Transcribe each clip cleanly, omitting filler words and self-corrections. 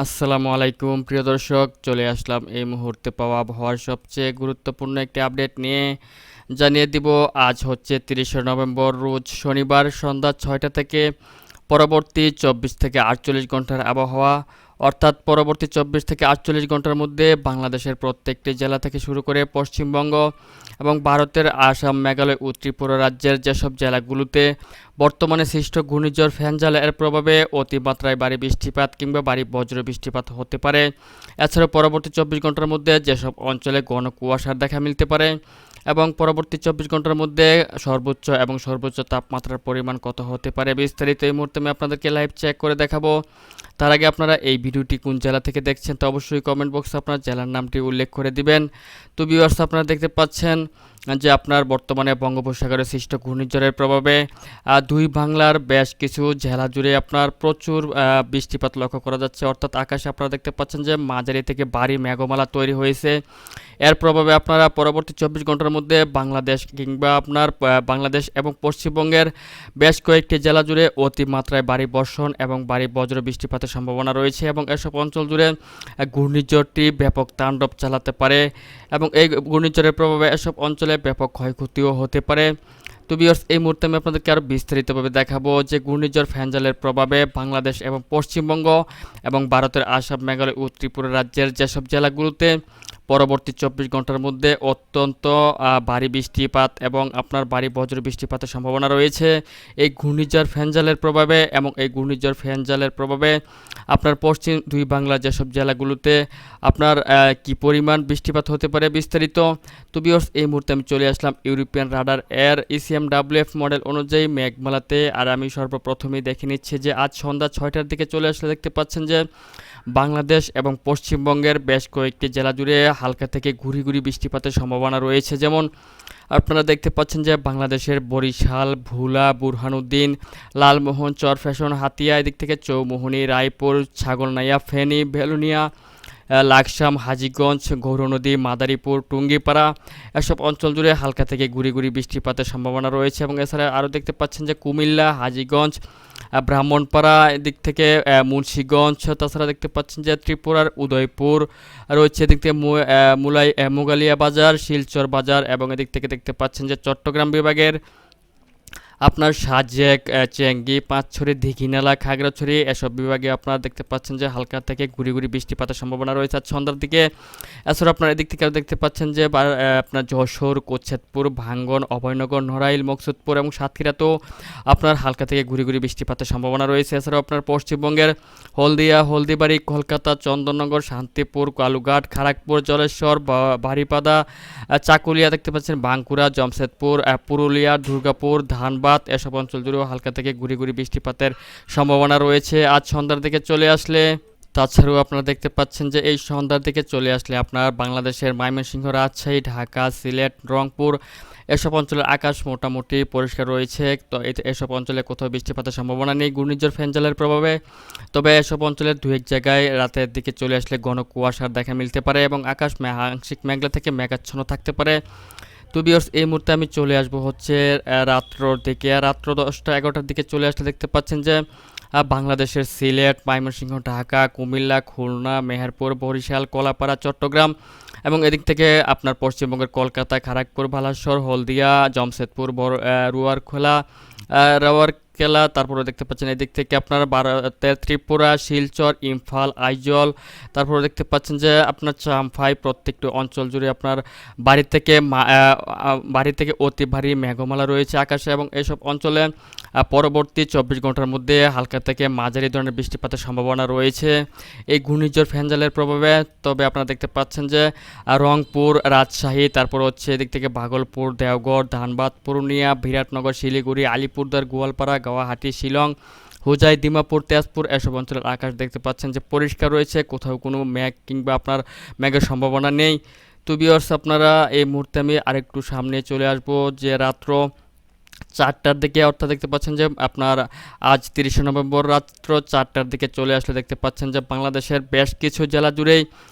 আসসালামু আলাইকুম প্রিয় দর্শক, চলে আসলাম এই মুহূর্তে পাওয়া আবহাওয়ার সবচেয়ে গুরুত্বপূর্ণ একটি আপডেট নিয়ে। জানিয়ে দিব আজ হচ্ছে 30শে নভেম্বর, রোজ শনিবার সন্ধ্যা 6টা থেকে পরবর্তী 24 থেকে 48 ঘন্টার আবহাওয়া। অর্থাৎ পরবর্তী 24 থেকে 48 ঘন্টার মধ্যে বাংলাদেশের প্রত্যেকটি জেলা থেকে শুরু করে পশ্চিমবঙ্গ এবং ভারতের আসাম, মেঘালয় ও ত্রিপুরা রাজ্যের যেসব জেলাগুলোতে বর্তমানে সৃষ্ট ঘূর্ণিঝড় ফ্যাঞ্জাল এর প্রভাবে অতিমাত্রায় ভারী বৃষ্টিপাত কিংবা ভারী বজ্র বৃষ্টিপাত হতে পারে। এছাড়াও পরবর্তী 24 ঘন্টার মধ্যে যেসব অঞ্চলে ঘন কুয়াশার দেখা মিলতে পারে এবং পরবর্তী 24 ঘন্টার মধ্যে সর্বোচ্চ এবং সর্বোচ্চ তাপমাত্রার পরিমাণ কত হতে পারে, বিস্তারিত এই মুহূর্তে আমি আপনাদেরকে লাইভ চেক করে দেখাবো। তার আগে আপনারা এই ভিডিওটি কোন জেলা থেকে দেখছেন তা অবশ্যই কমেন্ট বক্সে আপনার জেলার নামটি উল্লেখ করে দিবেন। তো ভিউয়ার্স, আপনারা দেখতে পাচ্ছেন যে আপনার বর্তমানে বঙ্গোপসাগরে সৃষ্ট ঘূর্ণিঝড়ের প্রভাবে দুই বাংলার বেশ কিছু জেলা জুড়ে আপনার প্রচুর বৃষ্টিপাত লক্ষ্য করা যাচ্ছে। অর্থাৎ আকাশে আপনারা দেখতে পাচ্ছেন যে মাঝারি থেকে ভারী মেঘমালা তৈরি হয়েছে। এর প্রভাবে আপনারা পরবর্তী 24 ঘন্টার মধ্যে বাংলাদেশ কিংবা আপনার বাংলাদেশ এবং পশ্চিমবঙ্গের বেশ কয়েকটি জেলা জুড়ে অতিমাত্রায় ভারী বর্ষণ এবং ভারী বজ্র বৃষ্টিপাতের সম্ভাবনা রয়েছে এবং এসব অঞ্চল জুড়ে ঘূর্ণিঝড়টি ব্যাপক তাণ্ডব চালাতে পারে এবং এই ঘূর্ণিঝড়ের প্রভাবে এসব অঞ্চলে ব্যাপক ক্ষয়ক্ষতিও হতে পারে। তো ভিউয়ার্স, এই মুহূর্তে আমি আপনাদেরকে আরও বিস্তারিতভাবে দেখাবো যে ঘূর্ণিঝড় ফ্যাঞ্জালের প্রভাবে বাংলাদেশ এবং পশ্চিমবঙ্গ এবং ভারতের আসাম, মেঘালয় ও ত্রিপুরা রাজ্যের যেসব জেলাগুলোতে পরবর্তী 24 ঘন্টার মধ্যে অত্যন্ত ভারী বৃষ্টিপাত এবং আপনার ভারী বজ্র বৃষ্টিপাতের সম্ভাবনা রয়েছে এই ঘূর্ণিঝড় ফ্যাঞ্জালের প্রভাবে। এবং এই ঘূর্ণিঝড় ফ্যাঞ্জালের প্রভাবে আপনার পশ্চিম দুই বাংলার যেসব জেলাগুলোতে আপনার কি পরিমাণ বৃষ্টিপাত হতে পারে বিস্তারিত। তো ভিউয়ার্স, এই মুহূর্তে আমি চলে আসলাম ইউরোপিয়ান রাডার এর ECMWF মডেল অনুযায়ী মেঘমালাতে। আর আমি সর্বপ্রথমেই দেখে নিচ্ছি যে আজ সন্ধ্যা 6টার দিকে চলে আসলে দেখতে পাচ্ছেন যে বাংলাদেশ এবং পশ্চিমবঙ্গের বেশ কয়েকটি জেলা জুড়ে হালকা থেকে ঘুরি ঘুরি বৃষ্টিপাতের সম্ভাবনা রয়েছে। যেমন আপনারা দেখতে পাচ্ছেন যে বাংলাদেশের বরিশাল, ভোলা, বুরহানুদ্দিন, লালমোহন, চরফ্যাশন, হাতিয়া, এদিক থেকে চৌমোহনী, রায়পুর, ছাগলনাইয়া, ফেনী, বেলুনিয়া, লাকসাম, হাজীগঞ্জ, গৌরনদী, মাদারীপুর, টুঙ্গিপাড়া এসব অঞ্চল জুড়ে হালকা থেকে ঘুরি ঘুরি বৃষ্টিপাতের সম্ভাবনা রয়েছে। এবং এছাড়া আরও দেখতে পাচ্ছেন যে কুমিল্লা, হাজীগঞ্জ, ব্রাহ্মণপাড়া, এদিক থেকে মুন্সীগঞ্জ, তাছাড়া দেখতে পাচ্ছেন যে ত্রিপুরার উদয়পুর রয়েছে, এদিক থেকে মুগালিয়া বাজার, শিলচর বাজার এবং এদিক থেকে দেখতে পাচ্ছেন যে চট্টগ্রাম বিভাগের আপনার সাজেক, চেঙ্গি, পাঁচছড়ি, দীঘিনালা, খাগড়াছড়ি এসব বিভাগে আপনারা দেখতে পাচ্ছেন যে হালকা থেকে ঘুরি ঘুরি বৃষ্টিপাতের সম্ভাবনা রয়েছে আজ সন্ধ্যার দিকে। এছাড়া আপনার এদিক থেকে দেখতে পাচ্ছেন যে আপনার যশোর, কোচ্ছেদপুর, ভাঙ্গন, অভয়নগর, নড়াইল, মকসুদপুর এবং সাতক্ষীরাতেও আপনার হালকা থেকে ঘুরি ঘুরি বৃষ্টিপাতের সম্ভাবনা রয়েছে। এছাড়াও আপনার পশ্চিমবঙ্গের হলদিয়া, হলদিবাড়ি, কলকাতা, চন্দননগর, শান্তিপুর, কালুঘাট, খড়গপুর, জলেশ্বর, বারিপাদা, চাকুলিয়া দেখতে পাচ্ছেন, বাঁকুড়া, জমশেদপুর, পুরুলিয়া, দুর্গাপুর, ধানবাদ এসব অঞ্চল জুড়েও হালকা থেকে ঘুরি ঘুরি বৃষ্টিপাতের সম্ভাবনা রয়েছে আজ সন্ধ্যার দিকে চলে আসলে। তাছাড়াও আপনারা দেখতে পাচ্ছেন যে এই সন্ধ্যার দিকে চলে আসলে আপনার বাংলাদেশের ময়মনসিংহ, রাজশাহী, ঢাকা, সিলেট, রংপুর এসব অঞ্চলের আকাশ মোটামুটি পরিষ্কার রয়েছে। তো এসব অঞ্চলে কোথাও বৃষ্টিপাতের সম্ভাবনা নেই ঘূর্ণিঝড় ফ্যাঞ্জালের প্রভাবে। তবে এসব অঞ্চলের দু এক জায়গায় রাতের দিকে চলে আসলে ঘন কুয়াশার দেখা মিলতে পারে এবং আকাশ আংশিক মেঘলা থেকে মেঘাচ্ছন্ন থাকতে পারে। তো ভিউয়ার্স, এই মুহূর্তে আমি চলে আসবো হচ্ছে রাত্রর দিকে। রাত্র 10টা 11টার দিকে চলে আসলে দেখতে পাচ্ছেন যে বাংলাদেশের সিলেট, ময়মনসিংহ, ঢাকা, কুমিল্লা, খুলনা, মেহেরপুর, বরিশাল, কলাপাড়া, চট্টগ্রাম এবং এদিক থেকে আপনার পশ্চিমবঙ্গের কলকাতা, খড়গপুর, বালাসর, হলদিয়া, জমশেদপুর, রুয়ারখোলা, রাওয়ারকেলা, তারপরে দেখতে পাচ্ছেন এদিক থেকে আপনার ভারতের ত্রিপুরা, শিলচর, ইম্ফল, আইজল, তারপরে দেখতে পাচ্ছেন যে আপনার চাম্পাই প্রত্যেকটি অঞ্চল জুড়ে আপনার বাড়ি থেকে অতি ভারী মেঘমালা রয়েছে আকাশে এবং এইসব অঞ্চলে পরবর্তী 24 ঘন্টার মধ্যে হালকা থেকে মাঝারি ধরনের বৃষ্টিপাতের সম্ভাবনা রয়েছে এই ঘূর্ণিঝড় ফ্যাঞ্জালের প্রভাবে। তবে আপনারা দেখতে পাচ্ছেন যে রংপুর, রাজশাহী, তারপর হচ্ছে এদিক থেকে ভাগলপুর, দেওঘর, ধানবাদ, পূর্ণিয়া, বিরাটনগর, শিলিগুড়ি, আলিপুরদুয়ার, গোয়ালপাড়া, গুয়াহাটি, শিলং, হুজাই, দিমাপুর, তেজপুর এসব অঞ্চলের আকাশ দেখতে পাচ্ছেন যে পরিষ্কার রয়েছে, কোথাও কোনো মেঘ কিংবা আপনার মেঘের সম্ভাবনা নেই। তো ভিউয়ার্স, আপনারা এই মুহূর্তে আমি আরেকটু সামনে চলে আসবো যে রাত্র 4টার দিকে, অর্থাৎ দেখতে পাচ্ছেন যে আপনার আজ 30শে নভেম্বর রাত্র 4টার দিকে চলে আসলে দেখতে পাচ্ছেন যে বাংলাদেশের বেশ কিছু জেলা জুড়েই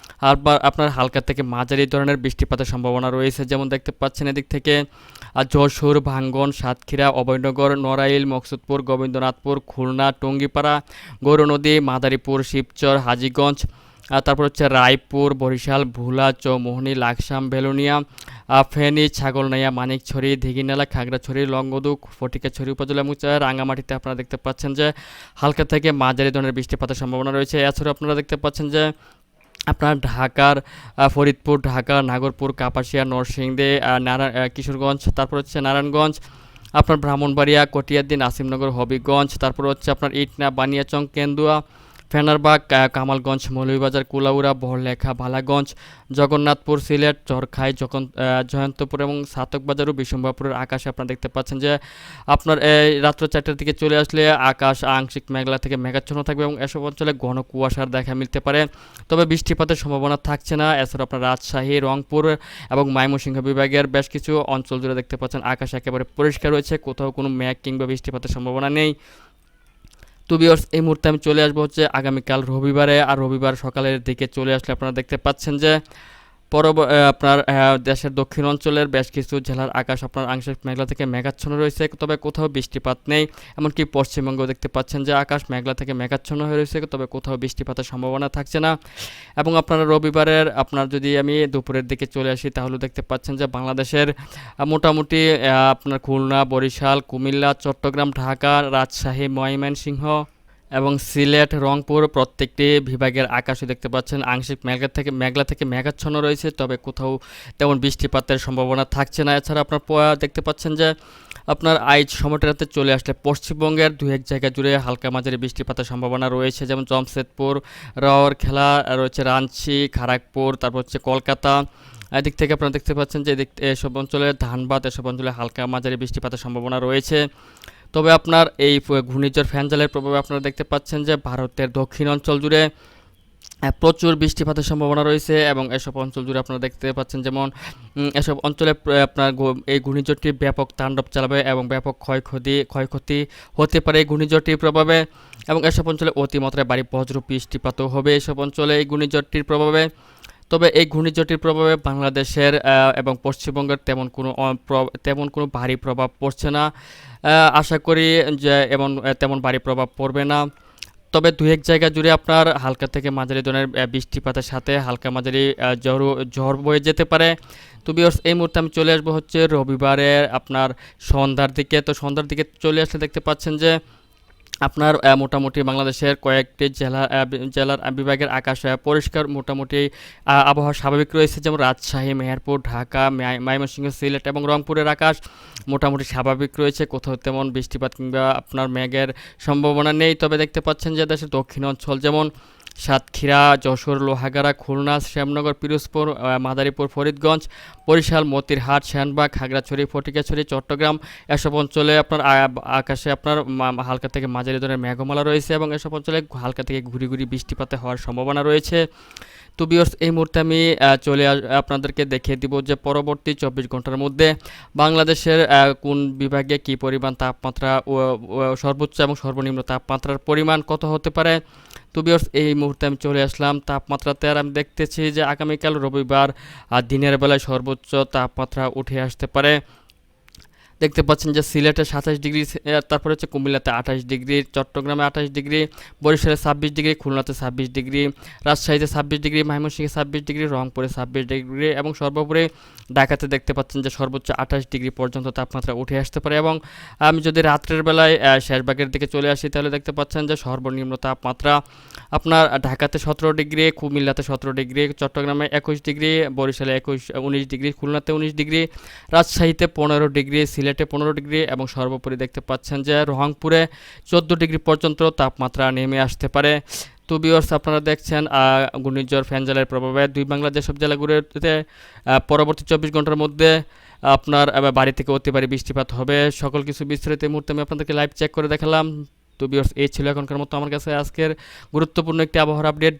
আবার আপনার হালকা থেকে মাঝারি ধরনের বৃষ্টিপাতের সম্ভাবনা রয়েছে। যেমন দেখতে পাচ্ছেন এদিক থেকে যশোর, ভাঙ্গন, সাতক্ষীরা, অভয়নগর, নড়াইল, মকসুদপুর, গোবিন্দনাথপুর, খুলনা, টঙ্গীপাড়া, গৌরনদী, মাদারীপুর, শিবচর, হাজীগঞ্জ, তারপর হচ্ছে রায়পুর, বরিশাল, ভোলা, চৌমোহনী, লাকসাম, বেলোনিয়া, ফেনী, ছাগলনাইয়া, মানিকছড়ি, দীঘিনালা, খাগড়াছড়ি, লংগদু, ফটিকাছড়ি উপজেলা এবং রাঙামাটিতে আপনারা দেখতে পাচ্ছেন যে হালকা থেকে মাঝারি ধরনের বৃষ্টিপাতের সম্ভাবনা রয়েছে। এছাড়াও আপনারা দেখতে পাচ্ছেন যে আপনার ঢাকার ফরিদপুর, ঢাকা, নাগরপুর, কাপাসিয়া, নরসিংদী, কিশোরগঞ্জ, তারপর হচ্ছে নারায়ণগঞ্জ, আপনার ব্রাহ্মণবাড়িয়া, কটিয়াদী, নাসিমনগর, হবিগঞ্জ, তারপর হচ্ছে আপনার ইটনা, বানিয়াচং, কেন্দুয়া, ফেনারবাগ, কামালগঞ্জ, মৌলভীবাজার, কুলাউড়া, বড়লেখা, বালাগঞ্জ, জগন্নাথপুর, সিলেট, চরখাই, জয়ন্তপুর এবং সাতকবাজার ও বিশম্বাপুরের আকাশে আপনারা দেখতে পাচ্ছেন যে আপনার রাত্র 4টার দিকে চলে আসলে আকাশ আংশিক মেঘলা থেকে মেঘাচ্ছন্ন থাকবে এবং এসব অঞ্চলে ঘন কুয়াশার দেখা মিলতে পারে, তবে বৃষ্টিপাতের সম্ভাবনা থাকছে না। এছাড়া আপনার রাজশাহী, রংপুর এবং ময়মনসিংহ বিভাগের বেশ কিছু অঞ্চল জুড়ে দেখতে পাচ্ছেন আকাশ একেবারে পরিষ্কার রয়েছে, কোথাও কোনো মেঘ কিংবা বৃষ্টিপাতের সম্ভাবনা নেই। তো ভিউয়ার্স, এই মুহূর্তে আমি চলে আসবো হচ্ছে আগামীকাল রবিবারে, আর রবিবার সকালের দিকে চলে আসলে আপনারা দেখতে পাচ্ছেন যে আপনার দেশের দক্ষিণ অঞ্চলের বেশ কিছু জেলার আকাশ আপনার আংশিক মেঘলা থেকে মেঘাচ্ছন্ন রয়েছে, তবে কোথাও বৃষ্টিপাত নেই। এমনকি পশ্চিমবঙ্গ দেখতে পাচ্ছেন যে আকাশ মেঘলা থেকে মেঘাচ্ছন্ন হয়ে রয়েছে, তবে কোথাও বৃষ্টিপাতের সম্ভাবনা থাকছে না। এবং আপনারা রবিবারের আপনার যদি আমি দুপুরের দিকে চলে আসি তাহলে দেখতে পাচ্ছেন যে বাংলাদেশের মোটামুটি আপনার খুলনা, বরিশাল, কুমিল্লা, চট্টগ্রাম, ঢাকা, রাজশাহী, ময়মনসিংহ এবং সিলেট, রংপুর প্রত্যেকটি বিভাগের আকাশে দেখতে পাচ্ছেন আংশিক মেঘলা থেকে মেঘাচ্ছন্ন রয়েছে, তবে কোথাও তেমন বৃষ্টিপাতের সম্ভাবনা থাকছে না। এছাড়া আপনার দেখতে পাচ্ছেন যে আপনার আজ সময়টা রাতে চলে আসলে পশ্চিমবঙ্গের দু এক জায়গা জুড়ে হালকা মাঝারি বৃষ্টিপাতের সম্ভাবনা রয়েছে, যেমন জমশেদপুর, রাউরকেলা রয়েছে, রাঞ্চি, খড়গপুর, তারপর হচ্ছে কলকাতা। এদিক থেকে আপনারা দেখতে পাচ্ছেন যে এসব অঞ্চলে ধানবাদ, এসব অঞ্চলে হালকা মাঝারি বৃষ্টিপাতের সম্ভাবনা রয়েছে। তবে আপনার এই ঘূর্ণিঝড় ফ্যাঞ্জালের প্রভাবে আপনারা দেখতে পাচ্ছেন যে ভারতের দক্ষিণ অঞ্চল জুড়ে প্রচুর বৃষ্টিপাতের সম্ভাবনা রয়েছে এবং এসব অঞ্চল জুড়ে আপনারা দেখতে পাচ্ছেন যেমন এসব অঞ্চলে আপনার এই ঘূর্ণিঝড়টি ব্যাপক তাণ্ডব চালাবে এবং ব্যাপক ক্ষয়ক্ষতি হতে পারে এই ঘূর্ণিঝড়টির প্রভাবে, এবং এসব অঞ্চলে অতিমাত্রায় ভারী বজ্র বৃষ্টিপাতও হবে এসব অঞ্চলে এই ঘূর্ণিঝড়টির প্রভাবে। তবে এই ঘূর্ণিঝড়টির প্রভাবে বাংলাদেশের এবং পশ্চিমবঙ্গের তেমন কোনো ভারী প্রভাব পড়ছে না। আশা করি যে তেমন ভারী প্রভাব পড়বে না। তবে দু এক জায়গা জুড়ে আপনার হালকা থেকে মাঝারি ধরনের বৃষ্টিপাতের সাথে হালকা মাঝারি ঝড় বয়ে যেতে পারে। তো ভিউয়ার্স, এই মুহূর্তে আমি চলে আসবো হচ্ছে রবিবারে আপনার সন্ধ্যার দিকে। তো সন্ধ্যার দিকে চলে আসলে দেখতে পাচ্ছেন যে আপনার মোটামুটি বাংলাদেশের কয়েকটি জেলার বিভাগের আকাশ পরিষ্কার, মোটামুটি আবহাওয়া স্বাভাবিক রয়েছে, যেমন রাজশাহী, মেহেরপুর, ঢাকা, ময়মনসিংহ, সিলেট এবং রংপুরের আকাশ মোটামুটি স্বাভাবিক রয়েছে, কোথাও তেমন বৃষ্টিপাত কিংবা আপনার মেঘের সম্ভাবনা নেই। তবে দেখতে পাচ্ছেন যে দেশের দক্ষিণ অঞ্চল যেমন সাতক্ষীরা, যশোর, লোহাগাড়া, খুলনা, শ্যামনগর, পিরোজপুর, মাদারীপুর, ফরিদগঞ্জ, বরিশাল, মতিরহাট, সেনবাগ, খাগড়াছড়ি, ফটিকাছড়ি, চট্টগ্রাম এসব অঞ্চলে আপনার আকাশে আপনার হালকা থেকে মাঝারি ধরনের মেঘমালা রয়েছে এবং এসব অঞ্চলে হালকা থেকে ঘুরি ঘুরি বৃষ্টিপাতে হওয়ার সম্ভাবনা রয়েছে। তো ভিউয়ার্স, এই মুহূর্তে আমি আপনাদেরকে দেখিয়ে দিব যে পরবর্তী 24 ঘন্টার মধ্যে বাংলাদেশের কোন বিভাগে কী পরিমাণ তাপমাত্রা সর্বোচ্চ এবং সর্বনিম্ন তাপমাত্রার পরিমাণ কত হতে পারে। তো ভিউয়ার্স, এই মুহূর্তে আমি চলে আসলাম তাপমাত্রাতে, আর আমি দেখতেছি যে আগামীকাল রবিবার দিনের বেলায় সর্বোচ্চ তাপমাত্রা উঠে আসতে পারে। দেখতে পাচ্ছেন যে সিলেটে 27 ডিগ্রি, তারপরে হচ্ছে কুমিল্লাতে 28 ডিগ্রি, চট্টগ্রামে 28 ডিগ্রি, বরিশালে 26 ডিগ্রি, খুলনাতে 26 ডিগ্রি, রাজশাহীতে 26 ডিগ্রি, ময়মনসিংহে 26 ডিগ্রি, রংপুরে 26 ডিগ্রি এবং সর্বোপরি ঢাকাতে দেখতে পাচ্ছেন যে সর্বোচ্চ 28 ডিগ্রি পর্যন্ত তাপমাত্রা উঠে আসতে পারে। এবং আমি যদি রাত্রের বেলায় শেষভাগের দিকে চলে আসি তাহলে দেখতে পাচ্ছেন যে সর্বনিম্ন তাপমাত্রা আপনার ঢাকাতে 17 ডিগ্রি, কুমিল্লাতে 17 ডিগ্রি, চট্টগ্রামে 21 ডিগ্রি, বরিশালে 19 ডিগ্রি, খুলনাতে 19 ডিগ্রি, রাজশাহীতে 15 ডিগ্রি, সিলেটে 15 ডিগ্রি এবং সর্বোপরি দেখতে পাচ্ছেন যে রংপুরে 14 ডিগ্রি পর্যন্ত তাপমাত্রা নেমে আসতে পারে। তো ভিউয়ার্স, আপনারা দেখছেন ঘূর্ণিঝড় ফ্যাঞ্জালের প্রভাবে দুই বাংলার যেসব জেলাগুলোতে পরবর্তী 24 ঘন্টার মধ্যে আপনার বাড়ি থেকে অতি ভারী বৃষ্টিপাত হবে, সকল কিছু বিস্তারিত এই মুহূর্তে আমি আপনাদেরকে লাইভ চেক করে দেখালাম। তো ভিউয়ার্স, এই ছিল এখনকার মতো আমার কাছে আজকের গুরুত্বপূর্ণ একটি আবহাওয়ার আপডেট।